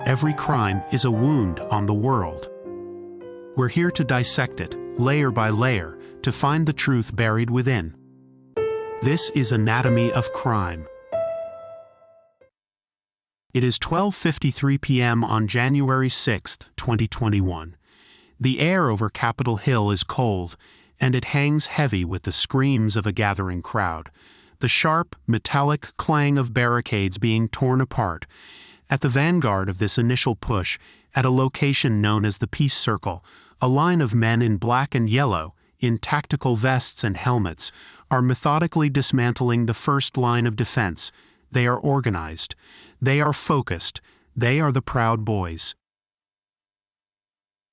Every crime is a wound on the world. We're here to dissect it, layer by layer, to find the truth buried within. This is Anatomy of Crime. It is 12:53 p.m. on January 6, 2021. The air over Capitol Hill is cold, and it hangs heavy with the screams of a gathering crowd, the sharp, metallic clang of barricades being torn apart. At the vanguard of this initial push, at a location known as the Peace Circle, a line of men in black and yellow, in tactical vests and helmets, are methodically dismantling the first line of defense. They are organized. They are focused. They are the Proud Boys.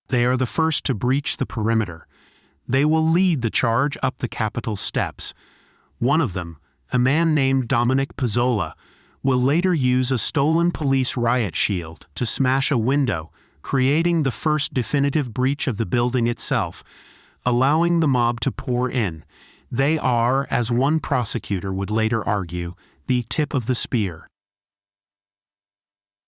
They are the first to breach the perimeter. They will lead the charge up the Capitol steps. One of them, a man named Dominic Pizzola, will later use a stolen police riot shield to smash a window, creating the first definitive breach of the building itself, allowing the mob to pour in. They are, as one prosecutor would later argue, the tip of the spear.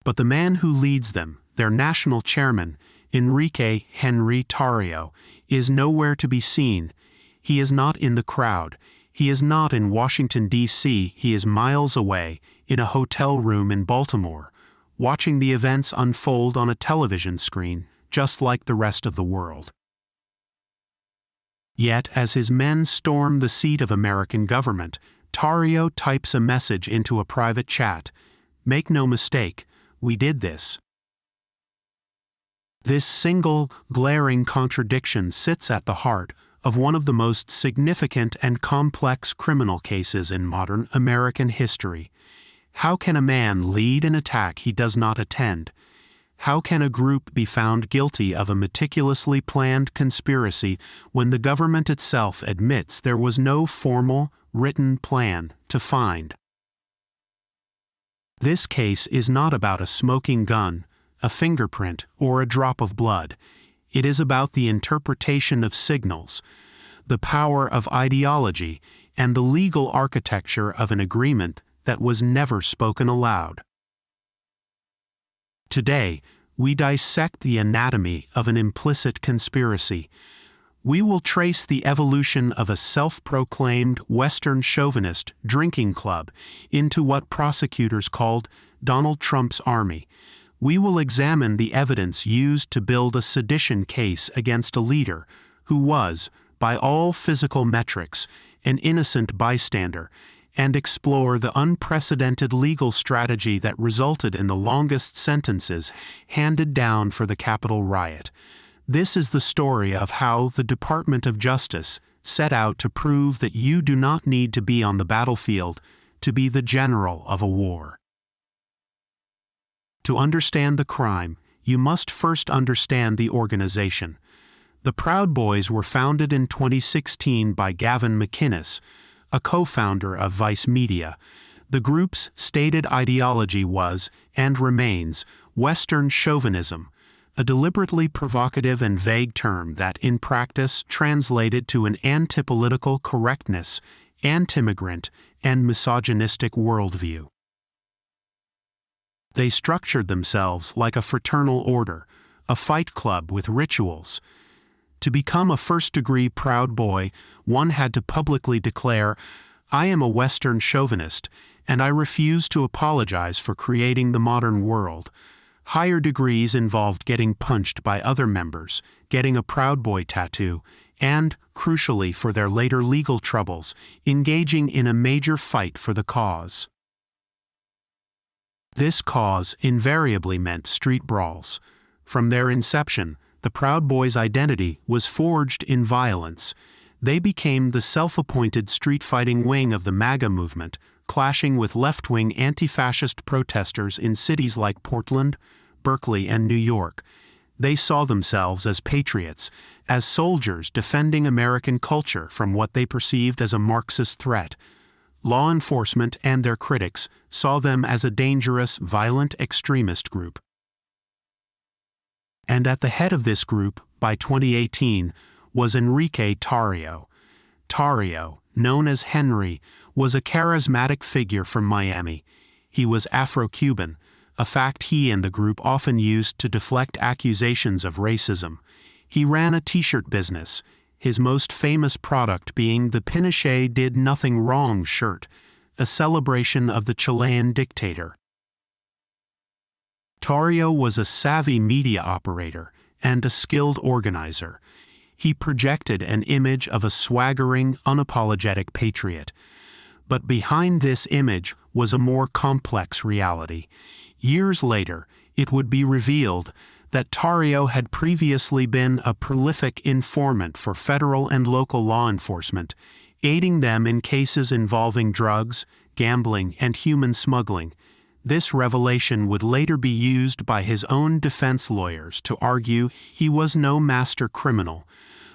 But the man who leads them, their national chairman, Enrique Tarrio, is nowhere to be seen. He is not in the crowd. He is not in Washington, D.C. He is miles away, in a hotel room in Baltimore, watching the events unfold on a television screen, just like the rest of the world. Yet, as his men storm the seat of American government, Tarrio types a message into a private chat. "Make no mistake, we did this." This single, glaring contradiction sits at the heart of one of the most significant and complex criminal cases in modern American history. How can a man lead an attack he does not attend? How can a group be found guilty of a meticulously planned conspiracy when the government itself admits there was no formal, written plan to find? This case is not about a smoking gun, a fingerprint, or a drop of blood. It is about the interpretation of signals, the power of ideology, and the legal architecture of an agreement that was never spoken aloud. Today, we dissect the anatomy of an implicit conspiracy. We will trace the evolution of a self-proclaimed Western chauvinist drinking club into what prosecutors called Donald Trump's army. We will examine the evidence used to build a sedition case against a leader who was, by all physical metrics, an innocent bystander, and explore the unprecedented legal strategy that resulted in the longest sentences handed down for the Capitol riot. This is the story of how the Department of Justice set out to prove that you do not need to be on the battlefield to be the general of a war. To understand the crime, you must first understand the organization. The Proud Boys were founded in 2016 by Gavin McInnes, a co-founder of Vice Media. The group's stated ideology was, and remains, Western chauvinism, a deliberately provocative and vague term that, in practice, translated to an anti-political correctness, anti-immigrant, and misogynistic worldview. They structured themselves like a fraternal order, a fight club with rituals. To become a first-degree Proud Boy, one had to publicly declare, "I am a Western chauvinist, and I refuse to apologize for creating the modern world." Higher degrees involved getting punched by other members, getting a Proud Boy tattoo, and, crucially for their later legal troubles, engaging in a major fight for the cause. This cause invariably meant street brawls. From their inception, the Proud Boys' identity was forged in violence. They became the self-appointed street-fighting wing of the MAGA movement, clashing with left-wing anti-fascist protesters in cities like Portland, Berkeley, and New York. They saw themselves as patriots, as soldiers defending American culture from what they perceived as a Marxist threat. Law enforcement and their critics saw them as a dangerous, violent extremist group. And at the head of this group, by 2018, was Enrique Tarrio. Tarrio, known as Henry, was a charismatic figure from Miami. He was Afro-Cuban, a fact he and the group often used to deflect accusations of racism. He ran a t-shirt business, his most famous product being the Pinochet Did Nothing Wrong shirt, a celebration of the Chilean dictator. Tarrio was a savvy media operator and a skilled organizer. He projected an image of a swaggering, unapologetic patriot. But behind this image was a more complex reality. Years later, it would be revealed that Tarrio had previously been a prolific informant for federal and local law enforcement, aiding them in cases involving drugs, gambling, and human smuggling. This revelation would later be used by his own defense lawyers to argue he was no master criminal,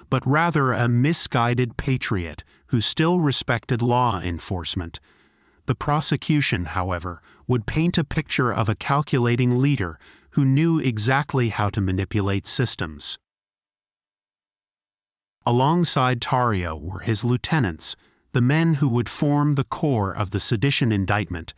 but rather a misguided patriot who still respected law enforcement. The prosecution, however, would paint a picture of a calculating leader who knew exactly how to manipulate systems. Alongside Tarrio were his lieutenants, the men who would form the core of the sedition indictment.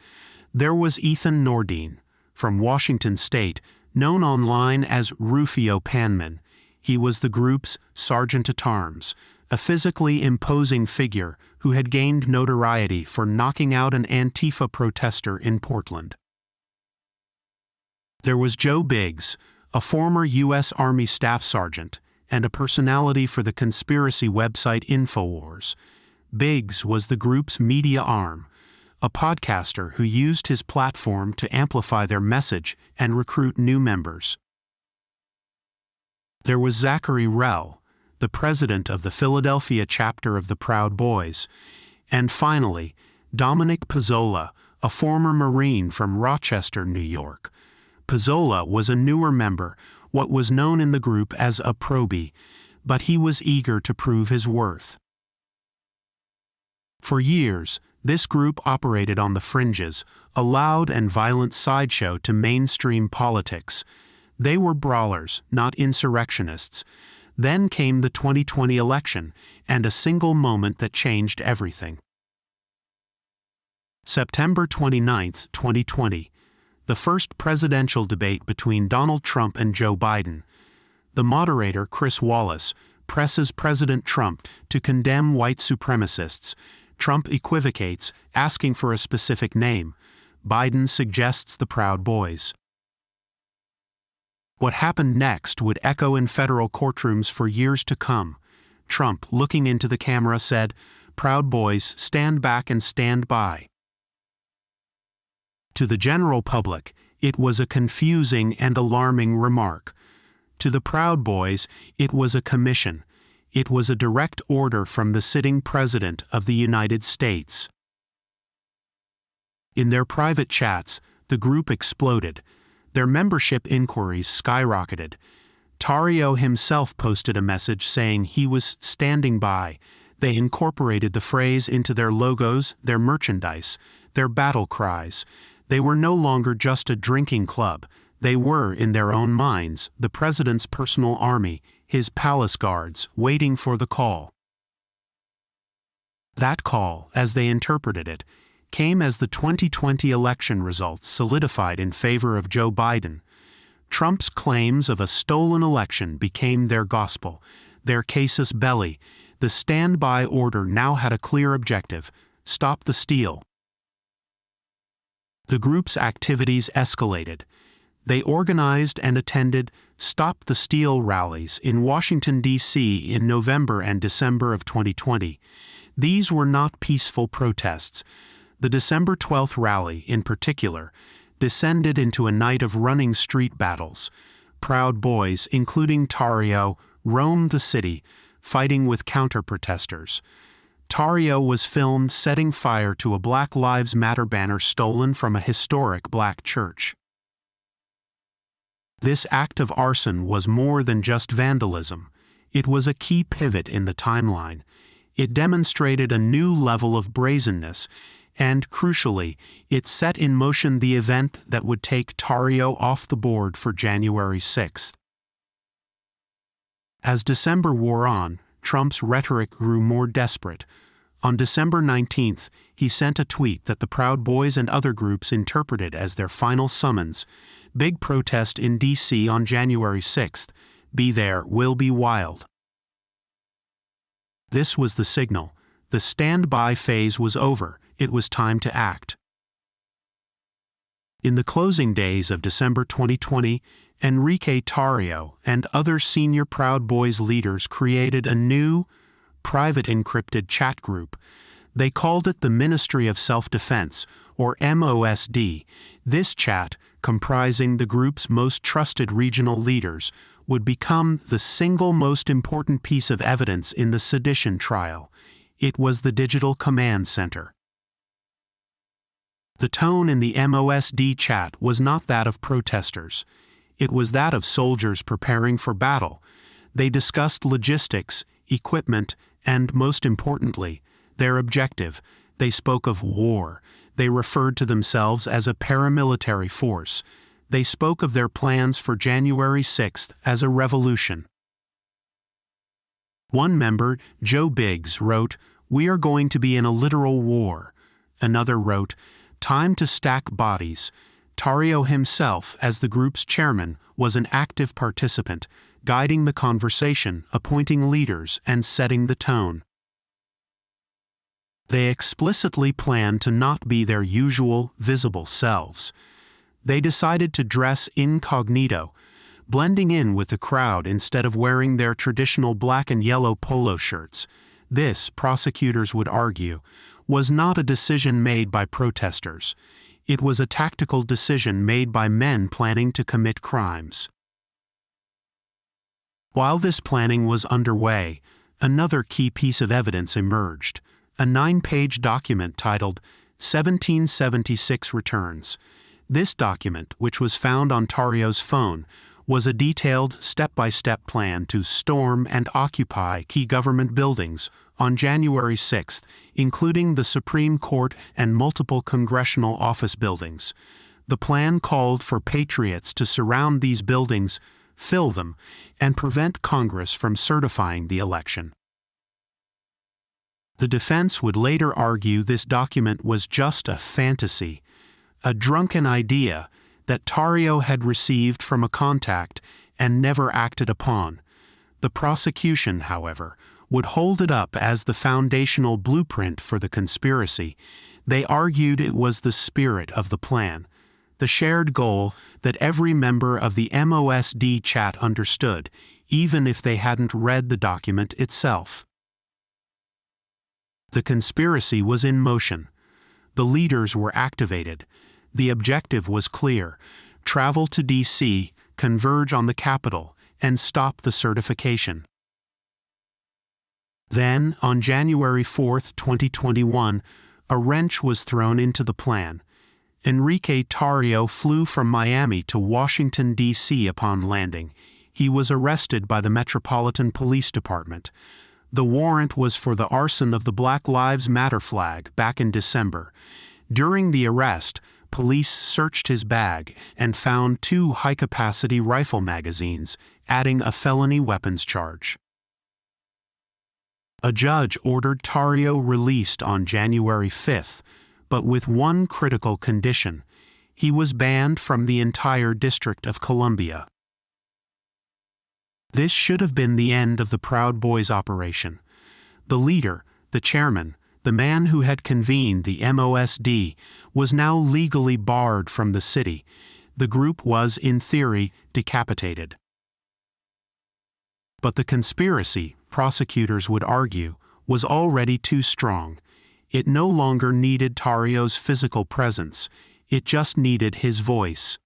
There was Ethan Nordine, from Washington State, known online as Rufio Panman. He was the group's sergeant-at-arms, a physically imposing figure who had gained notoriety for knocking out an Antifa protester in Portland. There was Joe Biggs, a former U.S. Army Staff Sergeant and a personality for the conspiracy website InfoWars. Biggs was the group's media arm, a podcaster who used his platform to amplify their message and recruit new members. There was Zachary Rell, the president of the Philadelphia chapter of the Proud Boys, and finally, Dominic Pizzola, a former Marine from Rochester, New York. Pizzola was a newer member, what was known in the group as a probie, but he was eager to prove his worth. For years, this group operated on the fringes, a loud and violent sideshow to mainstream politics. They were brawlers, not insurrectionists. Then came the 2020 election, and a single moment that changed everything. September 29, 2020. The first presidential debate between Donald Trump and Joe Biden. The moderator, Chris Wallace, presses President Trump to condemn white supremacists. Trump equivocates, asking for a specific name. Biden suggests the Proud Boys. What happened next would echo in federal courtrooms for years to come. Trump, looking into the camera, said, "Proud Boys, stand back and stand by." To the general public, it was a confusing and alarming remark. To the Proud Boys, it was a commission. It was a direct order from the sitting President of the United States. In their private chats, the group exploded. Their membership inquiries skyrocketed. Tarrio himself posted a message saying he was standing by. They incorporated the phrase into their logos, their merchandise, their battle cries. They were no longer just a drinking club. They were, in their own minds, the president's personal army, his palace guards, waiting for the call. That call, as they interpreted it, came as the 2020 election results solidified in favor of Joe Biden. Trump's claims of a stolen election became their gospel, their casus belli. The standby order now had a clear objective: stop the steal. The group's activities escalated. They organized and attended Stop the Steal rallies in Washington, D.C. in November and December of 2020. These were not peaceful protests. The December 12th rally, in particular, descended into a night of running street battles. Proud Boys, including Tarrio, roamed the city, fighting with counter-protesters. Tarrio was filmed setting fire to a Black Lives Matter banner stolen from a historic black church. This act of arson was more than just vandalism. It was a key pivot in the timeline. It demonstrated a new level of brazenness, and, crucially, it set in motion the event that would take Tarrio off the board for January 6th. As December wore on, Trump's rhetoric grew more desperate. On December 19, he sent a tweet that the Proud Boys and other groups interpreted as their final summons. Big protest in D.C. on January 6th. Be there, will be wild. This was the signal. The standby phase was over. It was time to act. In the closing days of December 2020, Enrique Tarrio and other senior Proud Boys leaders created a new, private encrypted chat group. They called it the Ministry of Self-Defense, or MOSD. This chat, comprising the group's most trusted regional leaders, would become the single most important piece of evidence in the sedition trial. It was the Digital Command Center. The tone in the MOSD chat was not that of protesters. It was that of soldiers preparing for battle. They discussed logistics, equipment, and, most importantly, their objective. They spoke of war. They referred to themselves as a paramilitary force. They spoke of their plans for January 6th as a revolution. One member, Joe Biggs, wrote, "We are going to be in a literal war." Another wrote, "Time to stack bodies." Tarrio himself, as the group's chairman, was an active participant, guiding the conversation, appointing leaders, and setting the tone. They explicitly planned to not be their usual, visible selves. They decided to dress incognito, blending in with the crowd instead of wearing their traditional black and yellow polo shirts. This, prosecutors would argue, was not a decision made by protesters. It was a tactical decision made by men planning to commit crimes. While this planning was underway, another key piece of evidence emerged, a 9-page document titled 1776 Returns. This document, which was found on Tarrio's phone, was a detailed, step-by-step plan to storm and occupy key government buildings on January 6th, including the Supreme Court and multiple congressional office buildings. The plan called for patriots to surround these buildings, fill them, and prevent Congress from certifying the election. The defense would later argue this document was just a fantasy, a drunken idea that Tarrio had received from a contact and never acted upon. The prosecution, however, would hold it up as the foundational blueprint for the conspiracy. They argued it was the spirit of the plan, the shared goal that every member of the MOSD chat understood, even if they hadn't read the document itself. The conspiracy was in motion. The leaders were activated. The objective was clear: travel to D.C., converge on the Capitol, and stop the certification. Then, on January 4, 2021, a wrench was thrown into the plan. Enrique Tarrio flew from Miami to Washington, D.C. upon landing. He was arrested by the Metropolitan Police Department. The warrant was for the arson of the Black Lives Matter flag back in December. During the arrest, police searched his bag and found 2 high-capacity rifle magazines, adding a felony weapons charge. A judge ordered Tarrio released on January 5th, but with one critical condition: he was banned from the entire District of Columbia. This should have been the end of the Proud Boys operation. The leader, the chairman, the man who had convened the MOSD, was now legally barred from the city. The group was, in theory, decapitated. But the conspiracy, prosecutors would argue, was already too strong. It no longer needed Tarrio's physical presence. It just needed his voice.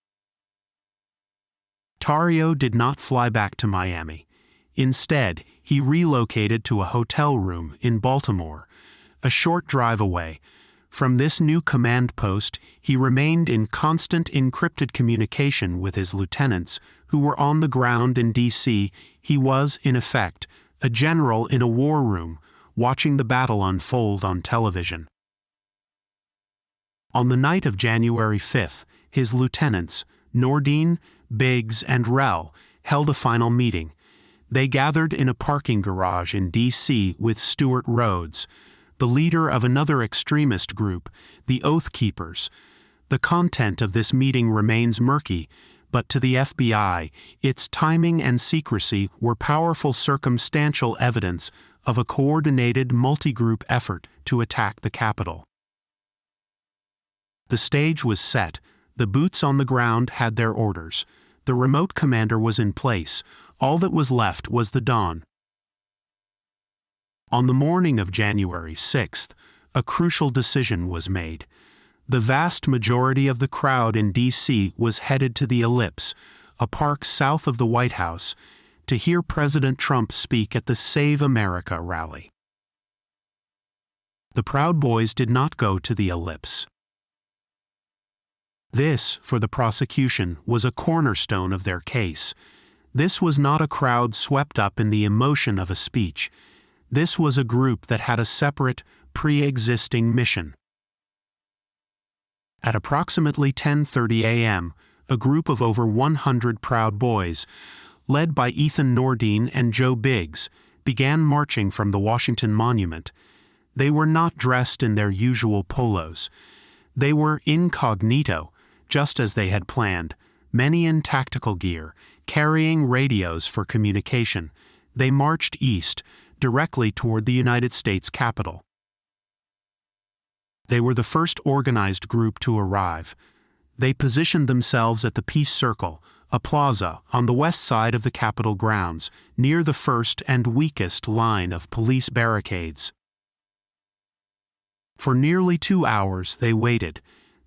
Tarrio did not fly back to Miami. Instead, he relocated to a hotel room in Baltimore, a short drive away. From this new command post, he remained in constant encrypted communication with his lieutenants, who were on the ground in D.C. He was, in effect, a general in a war room, watching the battle unfold on television. On the night of January 5th, his lieutenants, Nordine, Biggs, and Rel, held a final meeting. They gathered in a parking garage in D.C. with Stuart Rhodes. the leader of another extremist group, the Oath Keepers. The content of this meeting remains murky, but to the FBI, its timing and secrecy were powerful circumstantial evidence of a coordinated multi-group effort to attack the Capitol. The stage was set, the boots on the ground had their orders, the remote commander was in place, all that was left was the dawn. On the morning of January 6th, a crucial decision was made. The vast majority of the crowd in D.C. was headed to the Ellipse, a park south of the White House, to hear President Trump speak at the Save America rally. The Proud Boys did not go to the Ellipse. This, for the prosecution, was a cornerstone of their case. This was not a crowd swept up in the emotion of a speech. This was a group that had a separate, pre-existing mission. At approximately 10:30 a.m., a group of over 100 Proud Boys, led by Ethan Nordine and Joe Biggs, began marching from the Washington Monument. They were not dressed in their usual polos. They were incognito, just as they had planned, many in tactical gear, carrying radios for communication. They marched east, directly toward the United States Capitol. They were the first organized group to arrive. They positioned themselves at the Peace Circle, a plaza on the west side of the Capitol grounds, near the first and weakest line of police barricades. For nearly 2 hours they waited.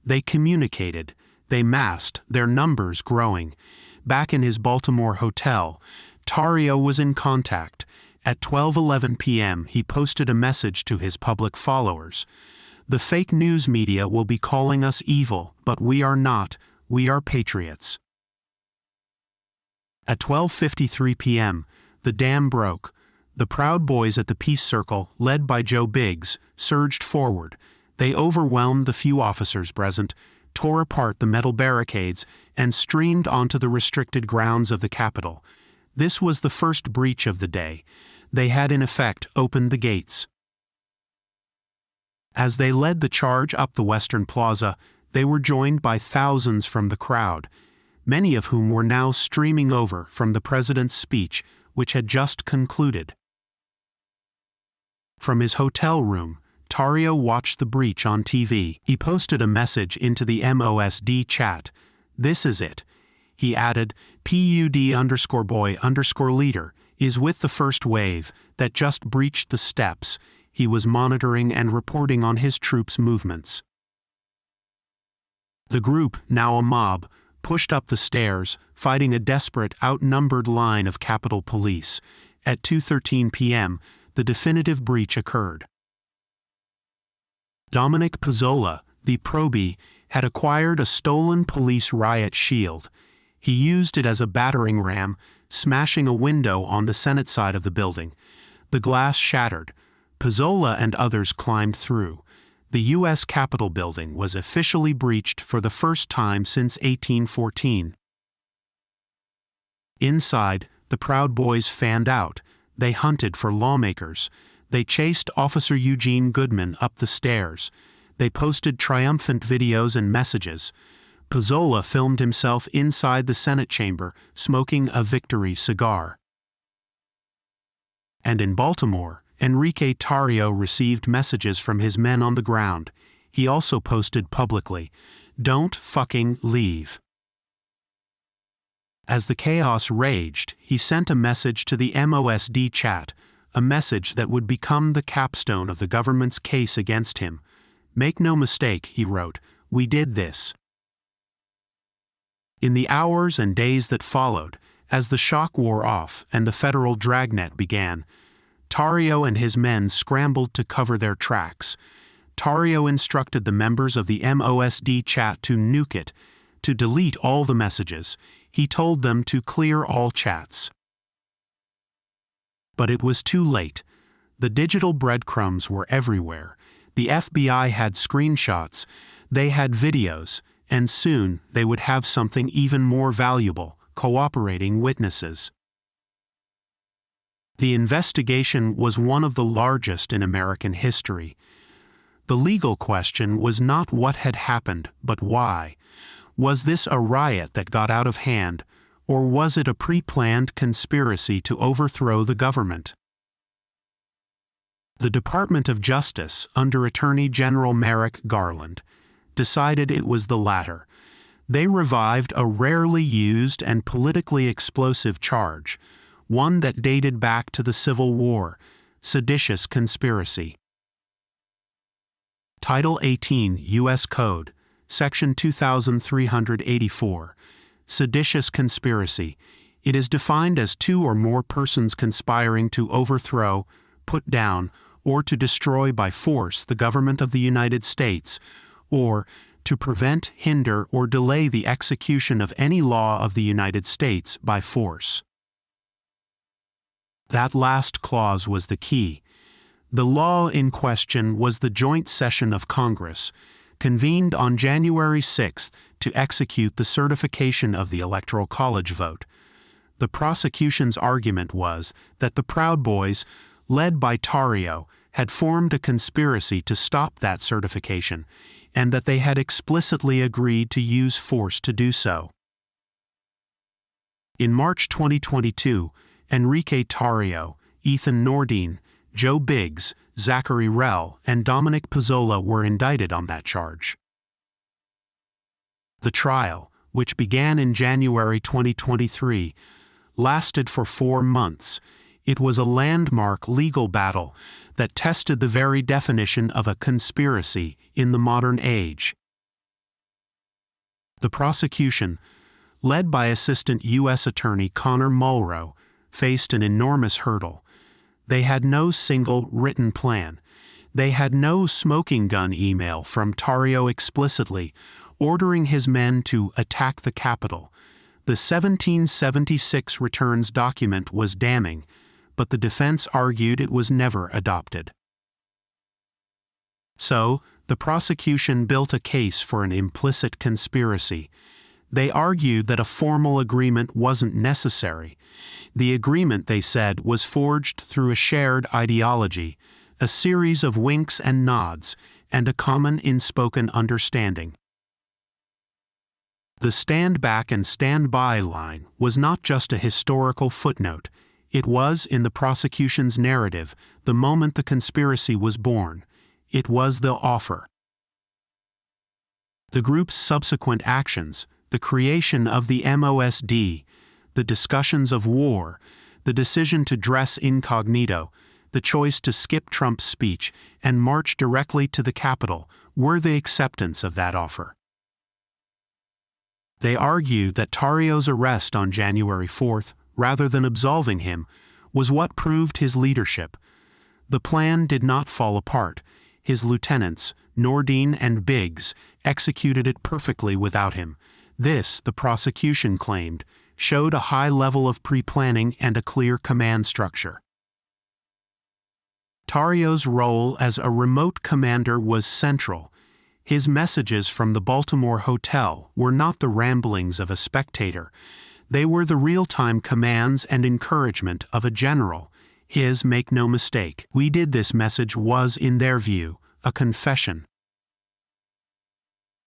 They communicated. They massed, their numbers growing. Back in his Baltimore hotel, Tarrio was in contact. At 12:11 p.m. he posted a message to his public followers. The fake news media will be calling us evil, but we are not. We are patriots. At 12:53 p.m., the dam broke. The Proud Boys at the Peace Circle, led by Joe Biggs, surged forward. They overwhelmed the few officers present, tore apart the metal barricades, and streamed onto the restricted grounds of the Capitol. This was the first breach of the day. They had in effect opened the gates. As they led the charge up the Western Plaza, they were joined by thousands from the crowd, many of whom were now streaming over from the president's speech, which had just concluded. From his hotel room, Tarrio watched the breach on TV. He posted a message into the MOSD chat. "This is it." He added, "PUD_boy_leader is with the first wave that just breached the steps. He was monitoring and reporting on his troops' movements." The group, now a mob, pushed up the stairs, fighting a desperate, outnumbered line of Capitol Police. At 2:13 p.m., the definitive breach occurred. Dominic Pizzola, the probie, had acquired a stolen police riot shield. He used it as a battering ram, smashing a window on the Senate side of the building. The glass shattered. Pizzola and others climbed through. The U.S. Capitol building was officially breached for the first time since 1814. Inside, the Proud Boys fanned out. They hunted for lawmakers. They chased Officer Eugene Goodman up the stairs. They posted triumphant videos and messages. Pizzola filmed himself inside the Senate chamber, smoking a victory cigar. And in Baltimore, Enrique Tarrio received messages from his men on the ground. He also posted publicly, "Don't fucking leave." As the chaos raged, he sent a message to the MOSD chat, a message that would become the capstone of the government's case against him. "Make no mistake," he wrote, "we did this." In the hours and days that followed, as the shock wore off and the federal dragnet began, Tarrio and his men scrambled to cover their tracks. Tarrio instructed the members of the MOSD chat to nuke it, to delete all the messages. He told them to clear all chats. But it was too late. The digital breadcrumbs were everywhere. The FBI had screenshots, they had videos, and soon they would have something even more valuable, cooperating witnesses. The investigation was one of the largest in American history. The legal question was not what had happened, but why. Was this a riot that got out of hand, or was it a pre-planned conspiracy to overthrow the government? The Department of Justice, under Attorney General Merrick Garland, decided it was the latter. They revived a rarely used and politically explosive charge, one that dated back to the Civil War: seditious conspiracy. Title 18 U.S. Code, Section 2384, seditious conspiracy. It is defined as two or more persons conspiring to overthrow, put down, or to destroy by force the government of the United States, or to prevent, hinder, or delay the execution of any law of the United States by force. That last clause was the key. The law in question was the joint session of Congress, convened on January 6 to execute the certification of the Electoral College vote. The prosecution's argument was that the Proud Boys, led by Tarrio, had formed a conspiracy to stop that certification, and that they had explicitly agreed to use force to do so. In March 2022, Enrique Tarrio, Ethan Nordine, Joe Biggs, Zachary Rell, and Dominic Pizzola were indicted on that charge. The trial, which began in January 2023, lasted for 4 months. It was a landmark legal battle that tested the very definition of a conspiracy in the modern age. The prosecution, led by Assistant U.S. Attorney Connor Mulrow, faced an enormous hurdle. They had no single written plan. They had no smoking gun email from Tarrio explicitly ordering his men to attack the Capitol. The 1776 returns document was damning, but the defense argued it was never adopted. So, the prosecution built a case for an implicit conspiracy. They argued that a formal agreement wasn't necessary. The agreement, they said, was forged through a shared ideology, a series of winks and nods, and a common inspoken understanding. The stand back and stand by line was not just a historical footnote. It was, in the prosecution's narrative, the moment the conspiracy was born. It was the offer. The group's subsequent actions, the creation of the MOSD, the discussions of war, the decision to dress incognito, the choice to skip Trump's speech and march directly to the Capitol, were the acceptance of that offer. They argued that Tarrio's arrest on January 4th, rather than absolving him, was what proved his leadership. The plan did not fall apart. His lieutenants, Nordine and Biggs, executed it perfectly without him. This, the prosecution claimed, showed a high level of pre-planning and a clear command structure. Tarrio's role as a remote commander was central. His messages from the Baltimore hotel were not the ramblings of a spectator. They were the real-time commands and encouragement of a general. His "make no mistake, we did this" message was, in their view, a confession.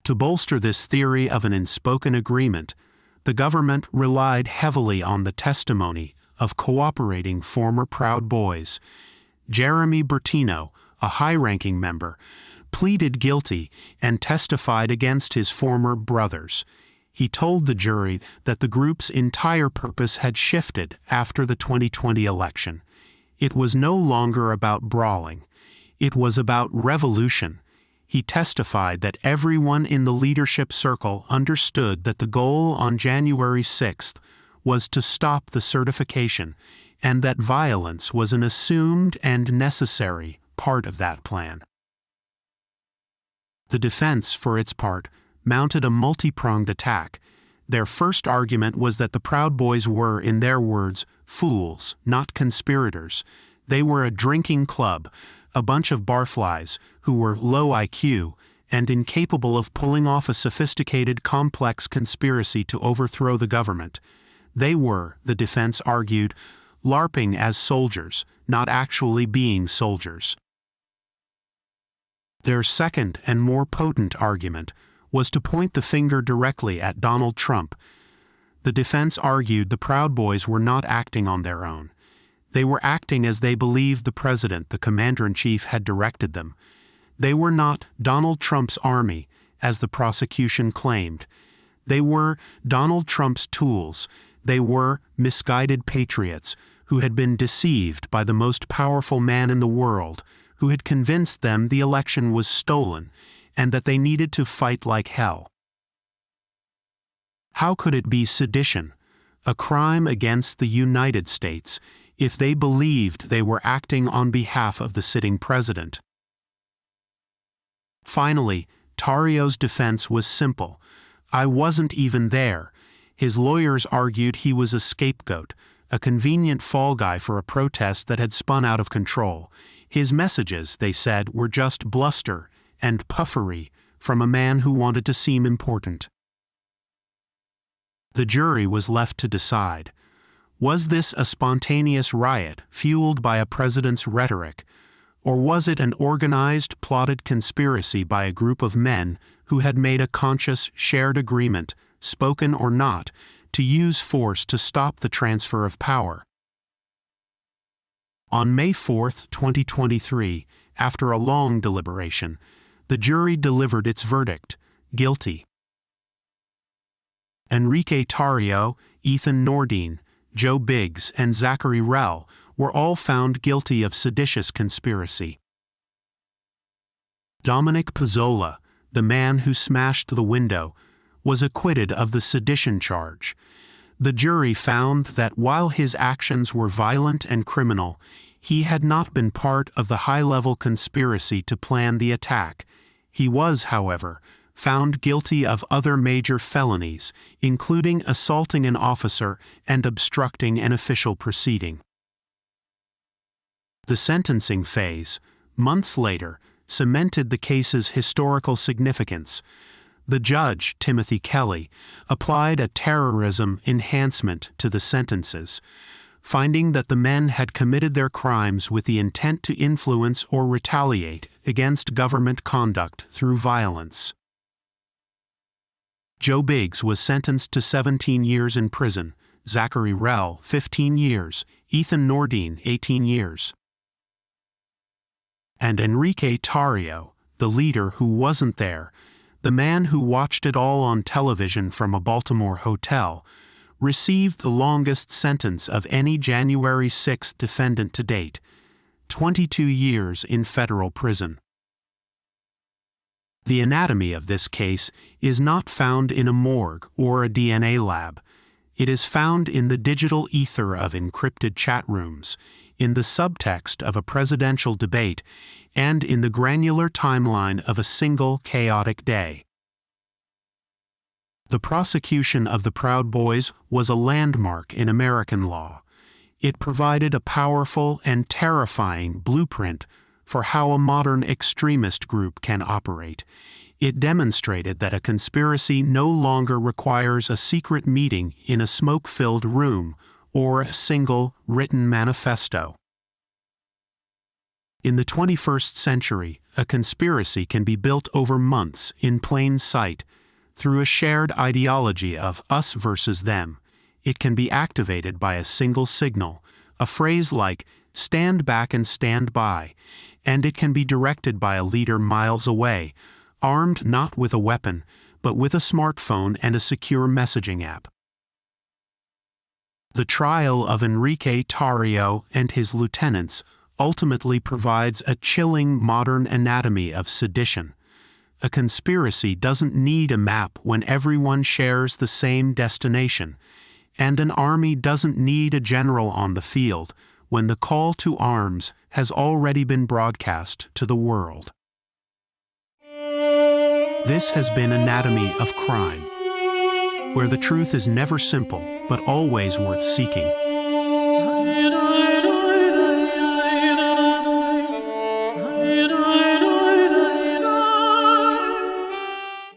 To bolster this theory of an unspoken agreement, the government relied heavily on the testimony of cooperating former Proud Boys. Jeremy Bertino, a high-ranking member, pleaded guilty and testified against his former brothers. He told the jury that the group's entire purpose had shifted after the 2020 election. It was no longer about brawling. It was about revolution. He testified that everyone in the leadership circle understood that the goal on January 6th was to stop the certification, and that violence was an assumed and necessary part of that plan. The defense, for its part, mounted a multi-pronged attack. Their first argument was that the Proud Boys were, in their words, fools, not conspirators. They were a drinking club, a bunch of barflies who were low IQ and incapable of pulling off a sophisticated, complex conspiracy to overthrow the government. They were, the defense argued, LARPing as soldiers, not actually being soldiers. Their second and more potent argument was to point the finger directly at Donald Trump. The defense argued the Proud Boys were not acting on their own. They were acting as they believed the president, the commander-in-chief, had directed them. They were not Donald Trump's army, as the prosecution claimed. They were Donald Trump's tools. They were misguided patriots who had been deceived by the most powerful man in the world, who had convinced them the election was stolen and that they needed to fight like hell. How could it be sedition, a crime against the United States, if they believed they were acting on behalf of the sitting president? Finally, Tarrio's defense was simple. I wasn't even there. His lawyers argued he was a scapegoat, a convenient fall guy for a protest that had spun out of control. His messages, they said, were just bluster and puffery from a man who wanted to seem important. The jury was left to decide. Was this a spontaneous riot fueled by a president's rhetoric, or was it an organized, plotted conspiracy by a group of men who had made a conscious, shared agreement, spoken or not, to use force to stop the transfer of power? On May 4, 2023, after a long deliberation, the jury delivered its verdict: guilty. Enrique Tarrio, Ethan Nordine, Joe Biggs, and Zachary Rell were all found guilty of seditious conspiracy. Dominic Pizzola, the man who smashed the window, was acquitted of the sedition charge. The jury found that while his actions were violent and criminal, he had not been part of the high-level conspiracy to plan the attack. He was, however, found guilty of other major felonies, including assaulting an officer and obstructing an official proceeding. The sentencing phase, months later, cemented the case's historical significance. The judge, Timothy Kelly, applied a terrorism enhancement to the sentences, finding that the men had committed their crimes with the intent to influence or retaliate against government conduct through violence. Joe Biggs was sentenced to 17 years in prison, Zachary Rell 15 years, Ethan Nordine 18 years. And Enrique Tarrio, the leader who wasn't there, the man who watched it all on television from a Baltimore hotel, received the longest sentence of any January 6 defendant to date: 22 years in federal prison. The anatomy of this case is not found in a morgue or a DNA lab. It is found in the digital ether of encrypted chat rooms, in the subtext of a presidential debate, and in the granular timeline of a single chaotic day. The prosecution of the Proud Boys was a landmark in American law. It provided a powerful and terrifying blueprint for how a modern extremist group can operate. It demonstrated that a conspiracy no longer requires a secret meeting in a smoke-filled room or a single written manifesto. In the 21st century, a conspiracy can be built over months in plain sight through a shared ideology of us versus them. It can be activated by a single signal, a phrase like "stand back and stand by," and it can be directed by a leader miles away, armed not with a weapon, but with a smartphone and a secure messaging app. The trial of Enrique Tarrio and his lieutenants ultimately provides a chilling modern anatomy of sedition. A conspiracy doesn't need a map when everyone shares the same destination, and an army doesn't need a general on the field when the call to arms has already been broadcast to the world. This has been Anatomy of Crime, where the truth is never simple, but always worth seeking.